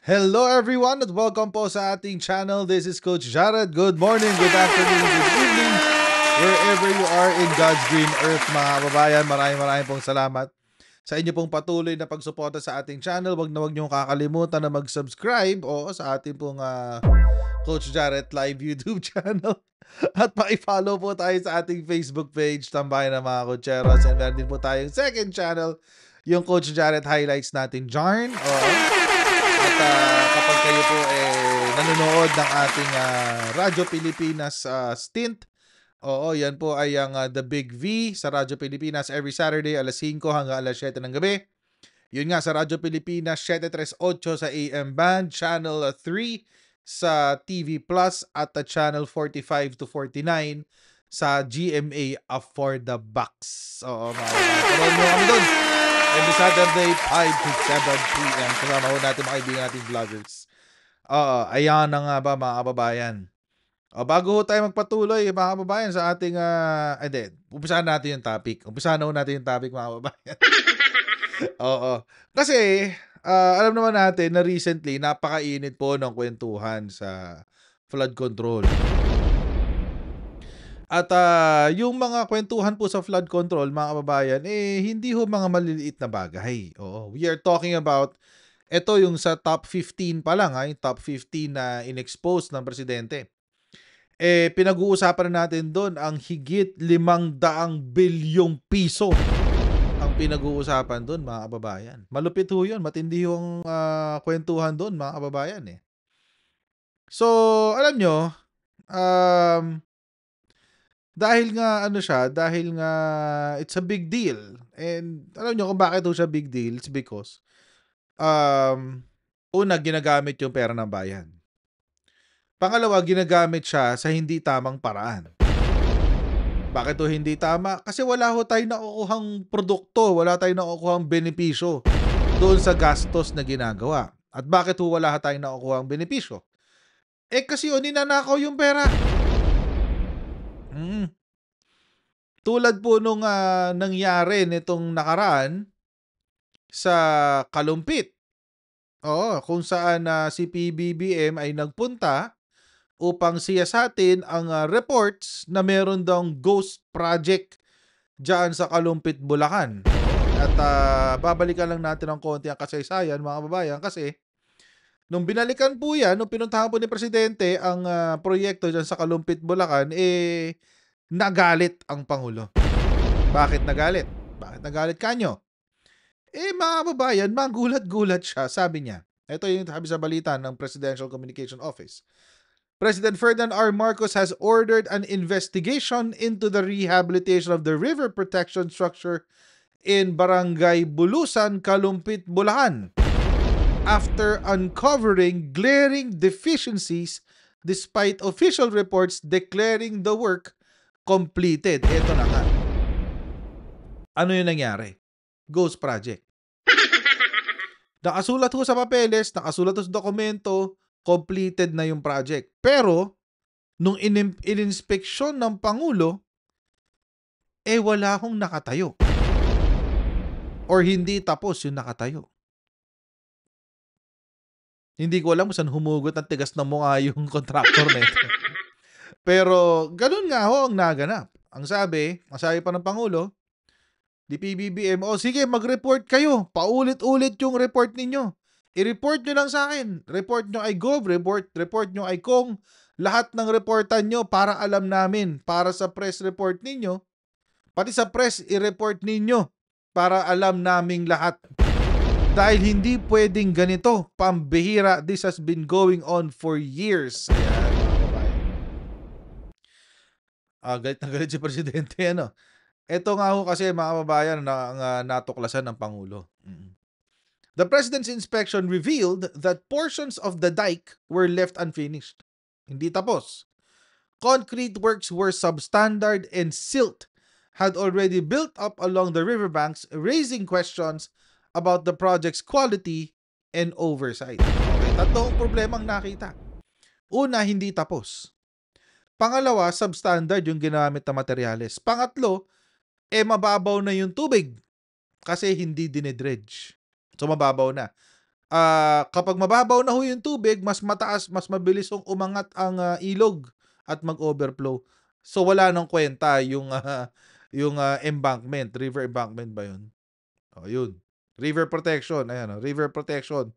Hello everyone at welcome po sa ating channel. This is Coach Jared. Good morning, good afternoon, good evening, wherever you are in God's green earth, mga kababayan. Maraming pong salamat sa inyo pong patuloy na pagsuporta sa ating channel. Huwag niyong kakalimutan na mag-subscribe sa ating pong Coach Jared live YouTube channel. At paki-follow po tayo sa ating Facebook page, Tambayan ng mga Coacheros. And meron din po tayong second channel, yung Coach Jared highlights natin, Jarn. At kapag kayo po nanonood ng ating Radyo Pilipinas stint, yan po ay ang The Big V sa Radyo Pilipinas every Saturday alas 5 hanggang alas 7 ng gabi. Yun nga sa Radyo Pilipinas 738 sa AM band, Channel 3 sa TV Plus at Channel 45 to 49 sa GMA For the Bucks. Karoon mo kami doon. Every Saturday, 5 to 7 p.m. Kasama ho natin mga kaibigan nating vloggers. Ayan na nga ba mga kababayan. Bago ho tayo magpatuloy mga kababayan sa ating, umpisahan natin yung topic. Umpisahan na ho natin yung topic mga kababayan. Kasi, alam naman natin na recently, napakainit po ng kwentuhan sa flood control. At yung mga kwentuhan po sa flood control, mga kababayan, hindi ho mga maliliit na bagay. We are talking about, ito yung sa top 15 pa lang, yung top 15 na in-expose ng presidente. Pinag-uusapan na natin doon ang higit 500 bilyong piso ang pinag-uusapan doon, mga kababayan. Malupit ho yun, matindi yung kwentuhan doon, mga kababayan. So, alam nyo, dahil nga it's a big deal. And alam nyo kung bakit siya big deal? It's because una, ginagamit yung pera ng bayan. Pangalawa, ginagamit siya sa hindi tamang paraan. Bakit hindi tama? Kasi wala tayong nakukuhang produkto, wala tayong nakukuhang benepisyo doon sa gastos na ginagawa. At bakit wala tayong nakukuhang benepisyo? Kasi ninanakaw yung pera. Tulad po nung nangyari nitong nakaraan sa Kalumpit. Kung saan si PBBM ay nagpunta upang siyasatin ang reports na meron daw ghost project dyan sa Kalumpit, Bulacan. At babalikan lang natin ng konti ang kasaysayan, mga kababayan, kasi nung binalikan po yan, nung pinuntahan po ni Presidente ang proyekto dyan sa Kalumpit, Bulacan, nagalit ang Pangulo. Bakit nagalit? Bakit nagalit kanyo? Mga kababayan, magulat-gulat siya. Sabi niya, ito yung sabi sa balita ng Presidential Communication Office. President Ferdinand R. Marcos has ordered an investigation into the rehabilitation of the river protection structure in Barangay Bulusan, Kalumpit, Bulacan, after uncovering glaring deficiencies despite official reports declaring the work completed. Ito na nga. Ano yung nangyari? Ghost project. Nakasulat ho sa papeles, nakasulat ho sa dokumento, completed na yung project. Pero, nung in-inspeksyon ng Pangulo, wala akong nakatayo. Or hindi tapos yung nakatayo. Hindi ko alam kung saan humugot ang tigas na mukha yung contractor nito. Pero, ganun nga ho ang naganap. Ang sabi pa ng Pangulo, di PBBM, sige, mag-report kayo. Paulit-ulit yung report ninyo. I-report nyo lang sa akin. Report nyo ay Gov, report nyo ay Kong. Lahat ng reportan nyo para alam namin. Para sa press report ninyo. Pati sa press, i-report ninyo para alam naming lahat. Dahil hindi pwedeng ganito. Pambihira. This has been going on for years. Ayan, mga kababayan. Galit na galit si Presidente, Ito nga ho kasi, mga kababayan, na natuklasan ng Pangulo. The President's inspection revealed that portions of the dike were left unfinished. Hindi tapos. Concrete works were substandard and silt had already built up along the riverbanks, raising questions about the project's quality and oversight. Okay, tatlong problemang nakita. Una, hindi tapos. Pangalawa, substandard yung ginamit na materyales. Pangatlo, mababaw na yung tubig kasi hindi dinedredge. So, mababaw na. kapag mababaw na ho yung tubig, mas mataas, mas mabilis hong umangat ang ilog at mag-overflow. So wala nang kwenta yung embankment, river embankment ba yun? O yun. River protection, ayan, river protection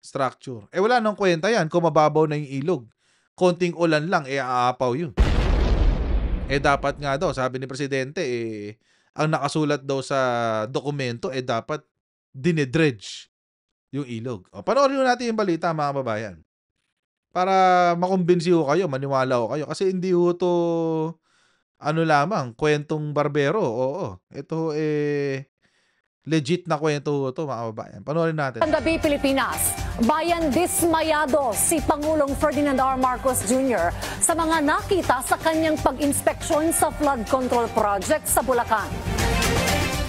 structure. Wala nang kwenta yan kung mababaw na yung ilog. Konting ulan lang, aapaw yun. Dapat nga daw, sabi ni Presidente, ang nakasulat daw sa dokumento, dapat dinedredge yung ilog. Panoorin natin yung balita, mga kababayan. Para makumbinsi ho kayo, maniwala ho kayo. Kasi hindi ho to, lamang, kwentong barbero. Oo. Ito, legit na kwento ho to, mga kababayan. Panoorin natin. Ang gabi, Pilipinas. Bayan dismayado si Pangulong Ferdinand R. Marcos Jr. sa mga nakita sa kanyang pag-inspeksyon sa flood control project sa Bulacan.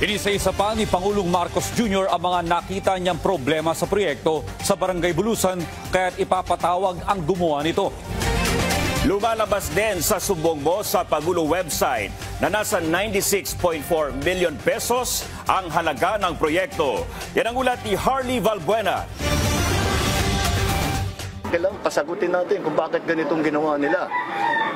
Inisa-isa pa ni Pangulong Marcos Jr. ang mga nakita niyang problema sa proyekto sa Barangay Bulusan, kaya't ipapatawag ang gumawa nito. Lumalabas din sa sumbong sa Pangulo website na nasa 96.4 million pesos ang halaga ng proyekto. Yan ang ulat ni Harley Valbuena. Kailangan pasagutin natin kung bakit ganitong ginawa nila.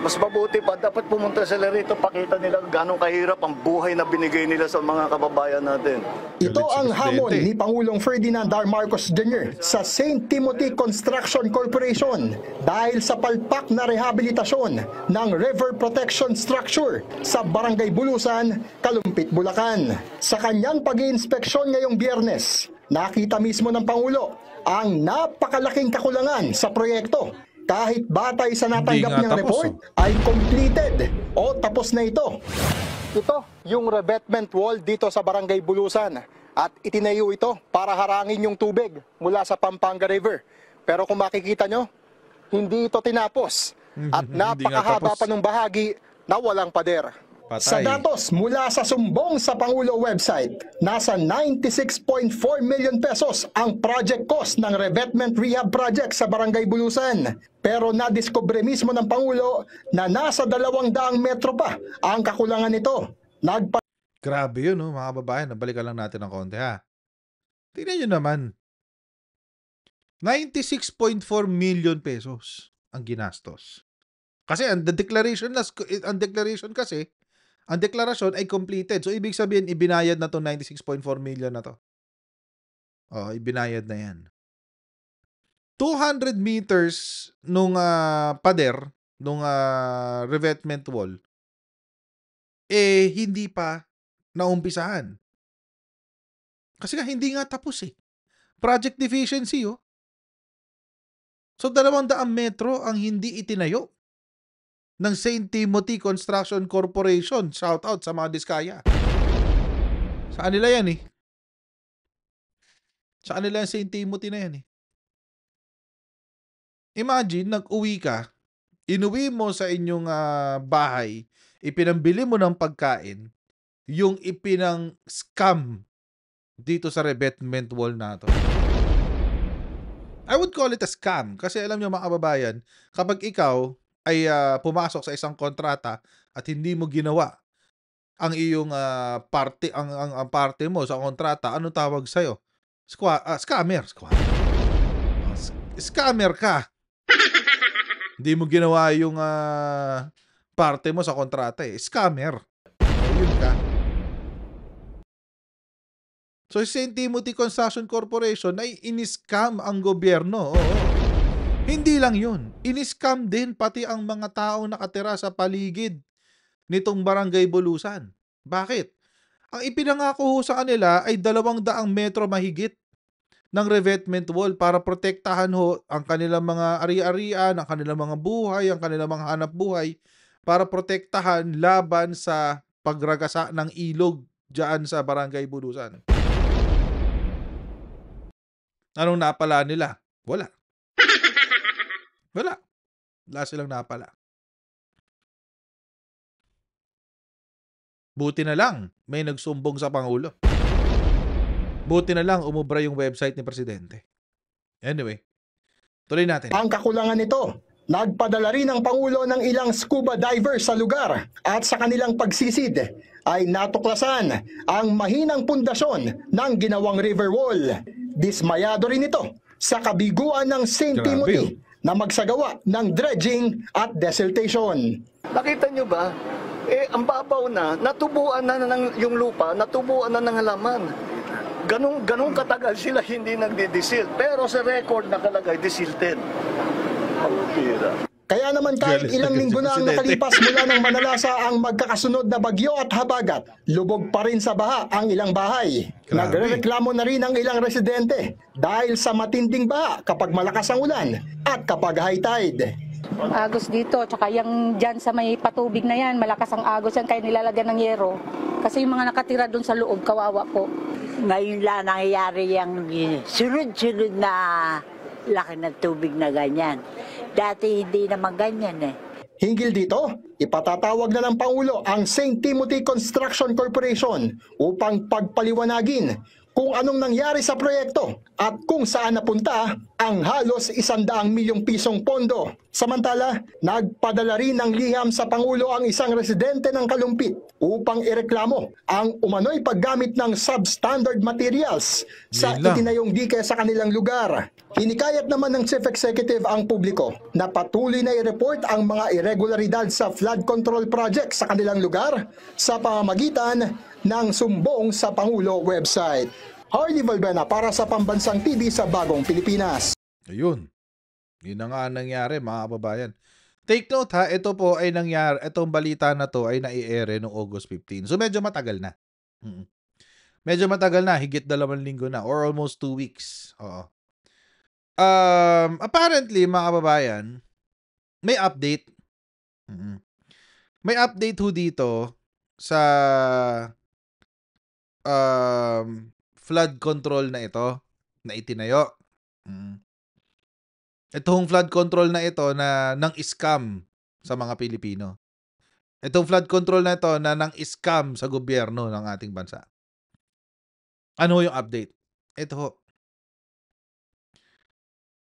Mas mabuti pa, dapat pumunta sila rito, pakita nila gano'ng kahirap ang buhay na binigay nila sa mga kababayan natin. Ito ang hamon ni Pangulong Ferdinand R. Marcos Jr. sa St. Timothy Construction Corporation dahil sa palpak na rehabilitasyon ng river protection structure sa Barangay Bulusan, Kalumpit, Bulacan. Sa kanyang pag-iinspeksyon ngayong Biyernes, nakita mismo ng Pangulo ang napakalaking kakulangan sa proyekto. Kahit batay sa natanggap niyang report, ay completed o tapos na ito. Ito yung revetment wall dito sa Barangay Bulusan at itinayo ito para harangin yung tubig mula sa Pampanga River. Pero kung makikita nyo, hindi ito tinapos at napakahaba pa ng bahagi na walang pader. Patay. Sa datos mula sa sumbong sa Pangulo website, nasa 96.4 million pesos ang project cost ng revetment rehab project sa Barangay Bulusan. Pero nadiskubre mismo ng Pangulo na nasa 200 metro pa ang kakulangan nito. Grabe yun, mga babae. Nabalikan lang natin ng konti, ha. Tingnan nyo naman. 96.4 million pesos ang ginastos. Kasi ang deklarasyon ay completed. So, ibig sabihin, ibinayad na to 96.4 million na to. Ibinayad na yan. 200 meters nung pader, nung revetment wall, hindi pa naumpisahan. Kasi hindi nga tapos Project deficiency, So, 200 metro ang hindi itinayo ng St. Timothy Construction Corporation. Shout out sa mga Diskaya. Sa kanila yan Sa kanila yung St. Timothy na yan Imagine, nag-uwi ka, inuwi mo sa inyong bahay, ipinambili mo ng pagkain, yung ipinang-scam dito sa revetment wall na to. I would call it a scam kasi alam nyo, mga kababayan, kapag ikaw ay pumasok sa isang kontrata at hindi mo ginawa ang iyong parte, ang parte mo sa kontrata, ano tawag sa'yo? Scammer. Scammer ka. Hindi mo ginawa yung parte mo sa kontrata Scammer. Yun ka. So, St. Timothy Construction Corporation ay in-scam ang gobyerno. Oo. Hindi lang yun. In-scam din pati ang mga taong nakatira sa paligid nitong Barangay Bulusan. Bakit? Ang ipinangako sa kanila ay 200 metro mahigit ng revetment wall para protektahan ang kanilang mga ari-arian, ang kanilang mga buhay, ang kanilang mga hanap buhay, para protektahan laban sa pagragasa ng ilog dyan sa Barangay Bulusan. Anong napala nila? Wala. Wala silang napala. Buti na lang may nagsumbong sa Pangulo. Buti na lang umubra yung website ni Presidente. Anyway, tuloy natin. Ang kakulangan nito, nagpadala rin ang Pangulo ng ilang scuba divers sa lugar at sa kanilang pagsisid ay natuklasan ang mahinang pundasyon ng ginawang river wall. Dismayado rin ito sa kabiguan ng St. Grabe, Timothy na magsagawa ng dredging at desiltation. Nakita nyo ba? Ang babaw na, natubuan na ng yung lupa, natubuan na ng halaman. Ganong katagal sila hindi nagdidisil. Pero sa record nakalagay, disilted. Ang tira. Kaya naman kahit Galit ilang na linggo si na ang Presidente. nakalipas mula ng manalasa ang magkakasunod na bagyo at habagat, lubog pa rin sa baha ang ilang bahay. Grabe. Nagrereklamo na rin ang ilang residente dahil sa matinding baha kapag malakas ang ulan at kapag high tide. Agos dito, tsaka yung dyan sa may patubig na yan, malakas ang agos yan, kaya nilalagyan ng yero. Kasi yung mga nakatira doon sa loob, kawawa po. Ngayon lang nangyayari yung sunod-sunod na laki ng tubig na ganyan. Dati hindi naman ganyan eh. Hinggil dito, ipatatawag na ng Pangulo ang St. Timothy Construction Corporation upang pagpaliwanagin kung anong nangyari sa proyekto at kung saan napunta ang halos 100 milyong pisong pondo. Samantala, nagpadala rin ng liham sa Pangulo ang isang residente ng Kalumpit upang ireklamo ang umano'y paggamit ng substandard materials sa Nila. itinayong dike sa kanilang lugar. Hinikayat naman ng Chief Executive ang publiko na patuloy na i-report ang mga irregularidad sa flood control project sa kanilang lugar sa pamamagitan ng sumbong sa Pangulo website. Harley Valbuena para sa Pambansang TV sa Bagong Pilipinas. Ayun. Yun na nga ang nangyari, mga kababayan. Take note ha, ito po ay nangyari, itong balita na to ay nai-ere noong August 15. So medyo matagal na. Medyo matagal na, higit 2 linggo na or almost 2 weeks. Oo. Apparently, mga kababayan, may update. May update ho dito sa flood control na ito na itinayo. Itong flood control na ito na nang scam sa mga Pilipino. Itong flood control na ito na nang scam sa gobyerno ng ating bansa. Ano yung update? Ito ho.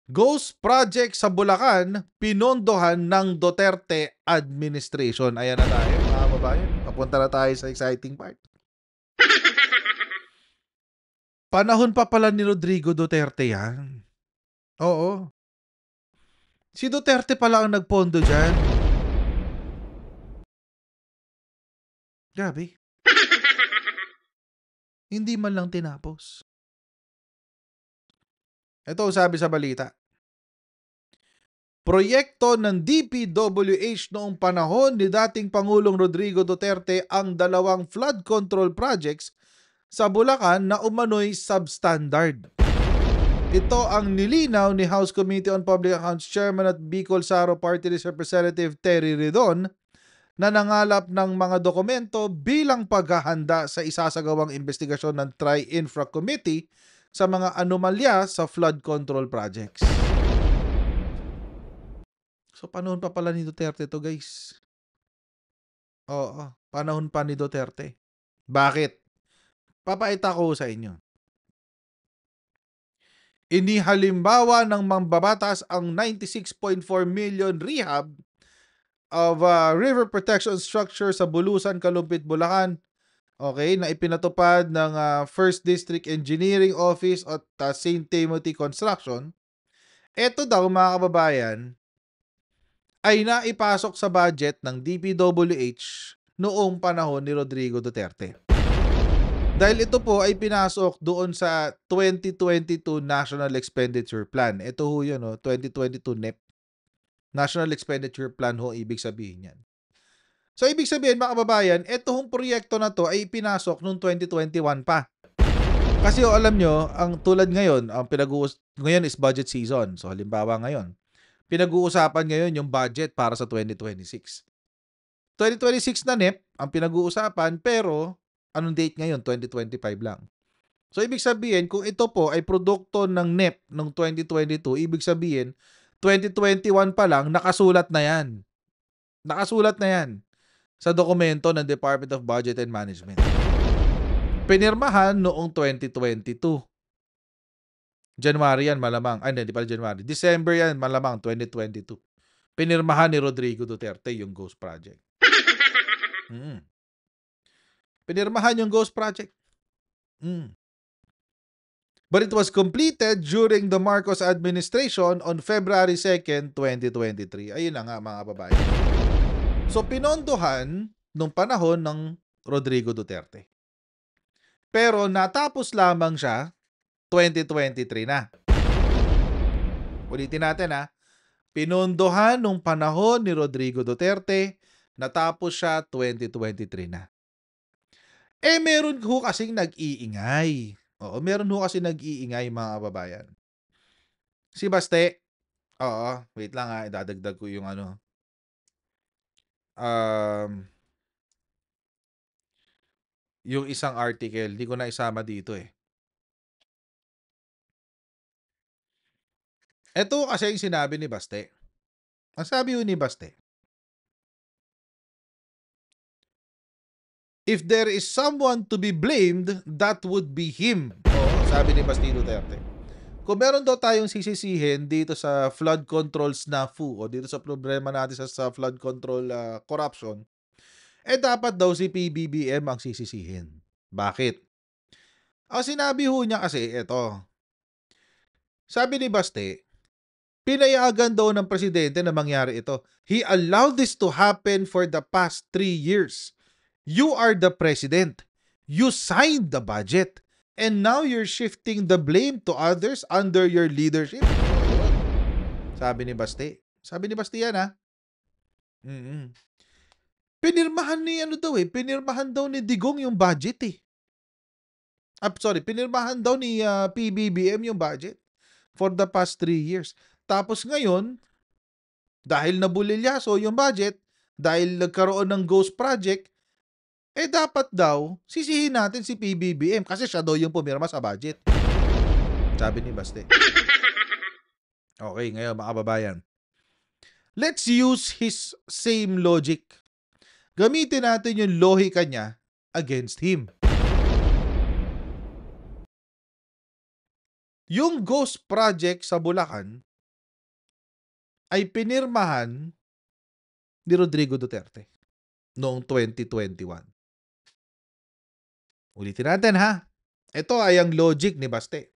Ghost project sa Bulacan, pinondohan ng Duterte administration. Ayan na tayo, mga kababayan. Papunta na tayo sa exciting part. Panahon pa pala ni Rodrigo Duterte yan. Oo. Si Duterte pala ang nagpondo dyan. Grabe. Hindi man lang tinapos. Ito ang sabi sa balita. Proyekto ng DPWH noong panahon ni dating Pangulong Rodrigo Duterte ang 2 flood control projects sa Bulacan na umano'y substandard. Ito ang nilinaw ni House Committee on Public Accounts Chairman at Bicol Saro Party List Representative Terry Redon na nangalap ng mga dokumento bilang paghahanda sa isasagawang investigasyon ng Tri-Infra Committee sa mga anomalya sa flood control projects. So, panahon pa pala ni Duterte to, guys. Oo, panahon pa ni Duterte. Bakit? Papaita ko sa inyo. Inihalimbawa ng mambabatas ang 96.4 million rehab of river protection structure sa Bulusan, Kalumpit, Bulacan. Okay, na ipinatupad ng 1st District Engineering Office at St. Timothy Construction. Ito daw, mga kababayan, ay naipasok sa budget ng DPWH noong panahon ni Rodrigo Duterte. Dahil ito po ay pinasok doon sa 2022 National Expenditure Plan. Ito ho yun, 2022 NEP. National Expenditure Plan ho, ibig sabihin yan. So, ibig sabihin, mga kababayan, itong proyekto na to ay pinasok noong 2021 pa. Kasi alam nyo, ang tulad ngayon, ngayon is budget season. So, halimbawa ngayon, pinag-uusapan ngayon yung budget para sa 2026. 2026 na NEP ang pinag-uusapan, pero anong date ngayon? 2025 lang. So, ibig sabihin, kung ito po ay produkto ng NEP ng 2022, ibig sabihin, 2021 pa lang, nakasulat na yan. Nakasulat na yan sa dokumento ng Department of Budget and Management. Pinirmahan noong 2022. January yan malamang. Ay, hindi pala January. December yan malamang, 2022. Pinirmahan ni Rodrigo Duterte yung Ghost Project. Pinirmahan yung Ghost Project. But it was completed during the Marcos administration on February 2nd, 2023. Ayun na nga mga babae. So pinondohan nung panahon ng Rodrigo Duterte. Pero natapos lamang siya 2023 na. Ulitin natin ha. Pinondohan nung panahon ni Rodrigo Duterte, natapos siya 2023 na. Meron ho kasing nag-iingay. Oo, meron ho kasing nag-iingay mga kababayan. Si Baste, oo, wait lang ha, idadagdag ko yung ano. Yung isang article, di ko na isama dito eh. Ito kasi yung sinabi ni Baste. Ang sabi ni Baste, if there is someone to be blamed, that would be him. Oo, sabi ni Baste Duterte. Kung meron daw tayong sisisihin dito sa flood control snafu o dito sa problema natin sa flood control corruption, dapat daw si PBBM ang sisisihin. Bakit? Ang sinabi ho niya kasi, eto. Sabi ni Baste, pinayagan daw ng presidente na mangyari ito. He allowed this to happen for the past 3 years. You are the president. You signed the budget. And now you're shifting the blame to others under your leadership. Sabi ni Baste. Sabi ni Baste yan ha. Pinirmahan ni pinirmahan daw ni Digong yung budget eh. Pinirmahan daw ni PBBM yung budget for the past 3 years. Tapos ngayon, dahil nabulilyaso yung budget, dahil nagkaroon ng ghost project, dapat daw sisihin natin si PBBM kasi siya daw yung pumirma sa budget. Sabi ni Baste. Okay, ngayon mga kababayan. Let's use his same logic. Gamitin natin yung lohika niya against him. Yung ghost project sa Bulacan ay pinirmahan ni Rodrigo Duterte noong 2021. Ulitin natin ha. Ito ay ang logic ni Baste.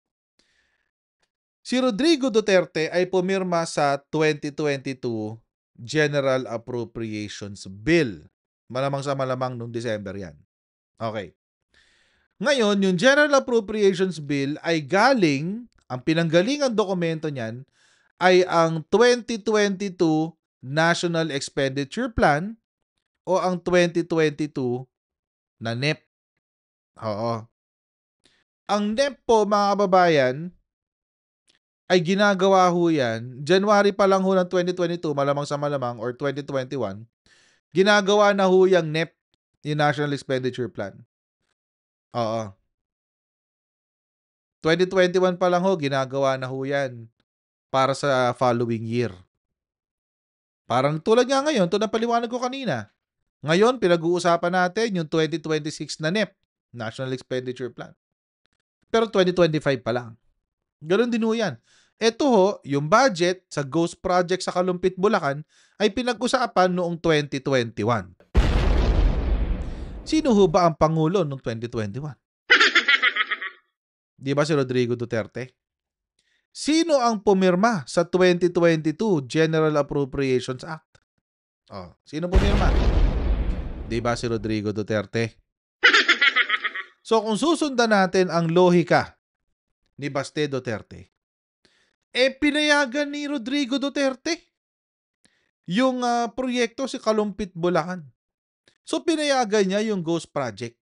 Si Rodrigo Duterte ay pumirma sa 2022 General Appropriations Bill. Malamang sa malamang noong December yan. Okay. Ngayon, yung General Appropriations Bill ay galing, ang pinanggalingang dokumento niyan, ay ang 2022 National Expenditure Plan o ang 2022 na NEP. Oo. Ang NEP po mga kababayan ay ginagawa ho yan, January pa lang ho ng 2022, malamang sa malamang, or 2021, ginagawa na ho yung NEP, yung National Expenditure Plan. Oo. 2021 pa lang ho, ginagawa na ho yan para sa following year. Parang tulad nga ngayon, ito na paliwanag ko kanina. Ngayon, pinag-uusapan natin yung 2026 na NEP, National Expenditure Plan. Pero 2025 pa lang. Ganun din ho yan. Ito ho, yung budget sa Ghost Project sa Kalumpit, Bulacan ay pinag-usapan noong 2021. Sino ho ba ang Pangulo noong 2021? Di ba si Rodrigo Duterte? Sino ang pumirma sa 2022 General Appropriations Act? Sino pumirma? Di ba si Rodrigo Duterte? So kung susundan natin ang lohika ni Baste Duterte, pinayagan ni Rodrigo Duterte yung proyekto si Kalumpit, Bulacan. So pinayagan niya yung Ghost Project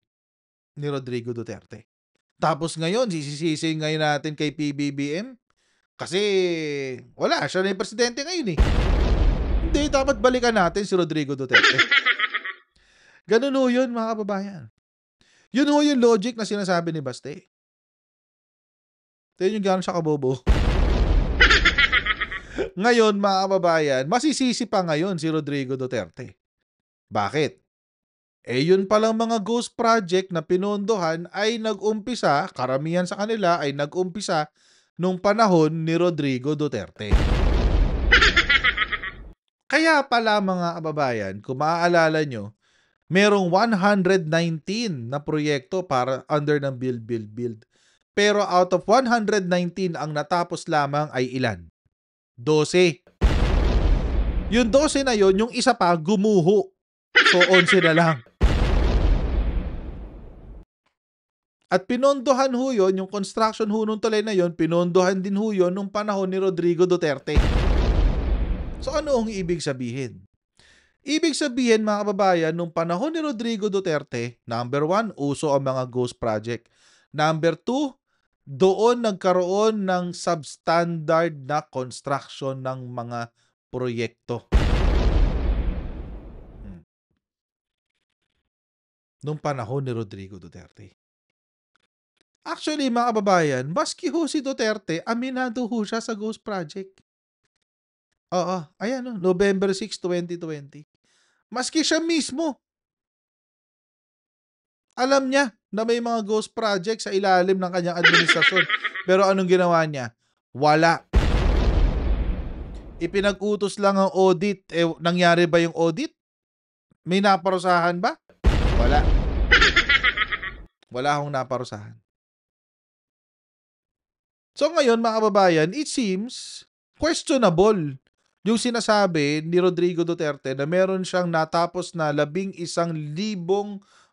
ni Rodrigo Duterte. Tapos ngayon, sisisi ngayon natin kay PBBM kasi wala, siya na yung presidente ngayon eh. Hindi, dapat balikan natin si Rodrigo Duterte. Ganun ho yun mga kababayan. Yun ho yung logic na sinasabi ni Baste. Tignan yung gano'n siya kabobo. Ngayon mga kababayan, masisisi pa ngayon si Rodrigo Duterte. Bakit? Yun palang mga ghost project na pinondohan ay nag-umpisa, karamihan sa kanila ay nag-umpisa nung panahon ni Rodrigo Duterte. Kaya pala mga kababayan, kung maaalala nyo, merong 119 na proyekto para under ng build. Pero out of 119, ang natapos lamang ay ilan? 12. Yung 12 na yon, yung isa pa gumuho. So 11 na lang. At pinondohan ho yun, yung construction ho nung tulay na yon, pinondohan din ho yun nung panahon ni Rodrigo Duterte. So ano ang ibig sabihin? Ibig sabihin mga kababayan, nung panahon ni Rodrigo Duterte, number 1, uso ang mga ghost project. Number 2, doon nagkaroon ng substandard na construction ng mga proyekto. Nung panahon ni Rodrigo Duterte. Actually, mga kababayan, maski ho si Duterte, aminado ho siya sa ghost project. Oo, ayan o, November 6, 2020. Maski siya mismo, alam niya na may mga ghost project sa ilalim ng kanyang administrasyon. Pero anong ginawa niya? Wala. Ipinag-utos lang ang audit. Nangyari ba yung audit? May naparusahan ba? Wala. Wala akong naparusahan. So ngayon mga kababayan, it seems questionable yung sinasabi ni Rodrigo Duterte na meron siyang natapos na 11,000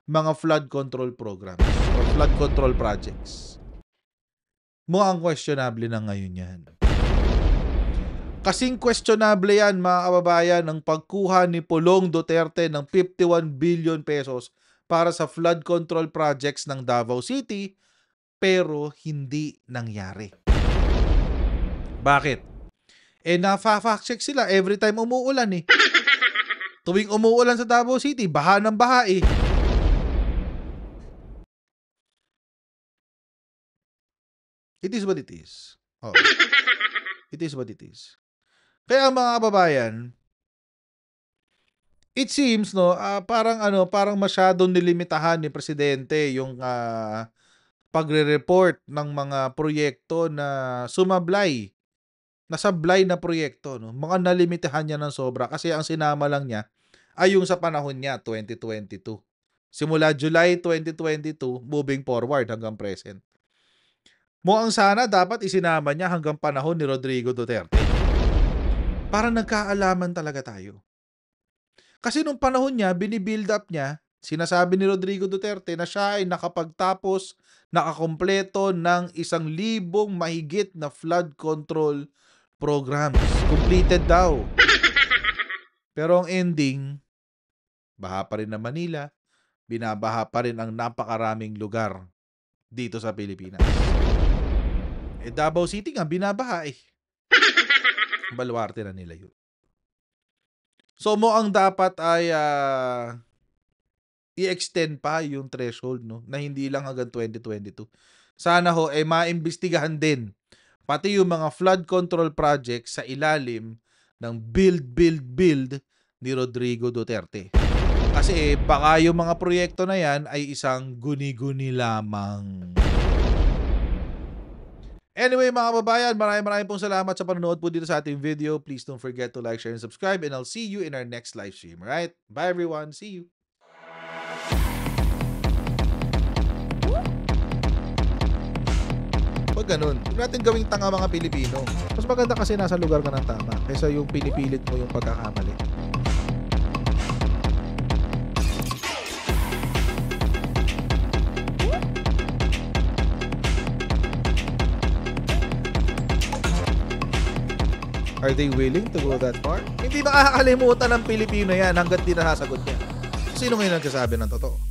mga flood control programs or flood control projects. Mukhang questionable na ngayon yan. Kasing questionable yan mga kababayan ng pagkuha ni Pulong Duterte ng 51 billion pesos para sa flood control projects ng Davao City pero hindi nangyari. Bakit? Na-fact check sila every time umuulan eh. Tuwing umuulan sa Davao City, baha ng baha eh. It is what it is. Oh. It is what it is. Kaya mga kababayan, it seems parang masyadong nilimitahan ni presidente yung pagre-report ng mga proyekto na sumablay. Nasablay na proyekto, no? Mga nalimitahan niya ng sobra kasi ang sinama lang niya ay yung sa panahon niya 2022. Simula July 2022 moving forward hanggang present. Mukhang sana dapat isinama niya hanggang panahon ni Rodrigo Duterte. Para nagkaalaman talaga tayo. Kasi nung panahon niya, binibuild up niya, sinasabi ni Rodrigo Duterte na siya ay nakapagtapos, nakakompleto ng 1,000 mahigit na flood control programs. Completed daw. Pero ang ending, baha pa rin na Manila, binabaha pa rin ang napakaraming lugar dito sa Pilipinas. Davao City nga, binabaha eh. Baluarte na nila yun. So mo ang dapat ay i-extend pa yung threshold, no? Na hindi lang hanggang 2022. Sana ho maimbestigahan din pati yung mga flood control projects sa ilalim ng build ni Rodrigo Duterte. Kasi baka yung mga proyekto na yan ay isang guni-guni lamang. Anyway mga kababayan, maraming pong salamat sa panonood po dito sa ating video. Please don't forget to like, share, and subscribe. And I'll see you in our next live stream. Alright? Bye everyone. See you. Pag ganun, huwag natin gawing tanga mga Pilipino. Mas maganda kasi nasa lugar ka ng tama kaysa yung pinipilit mo yung pagkakamali. Are they willing to go that far? Hindi makakalimutan ng Pilipino yan hanggat di nasasagot niya. Sino ngayon nagsasabi ng totoo?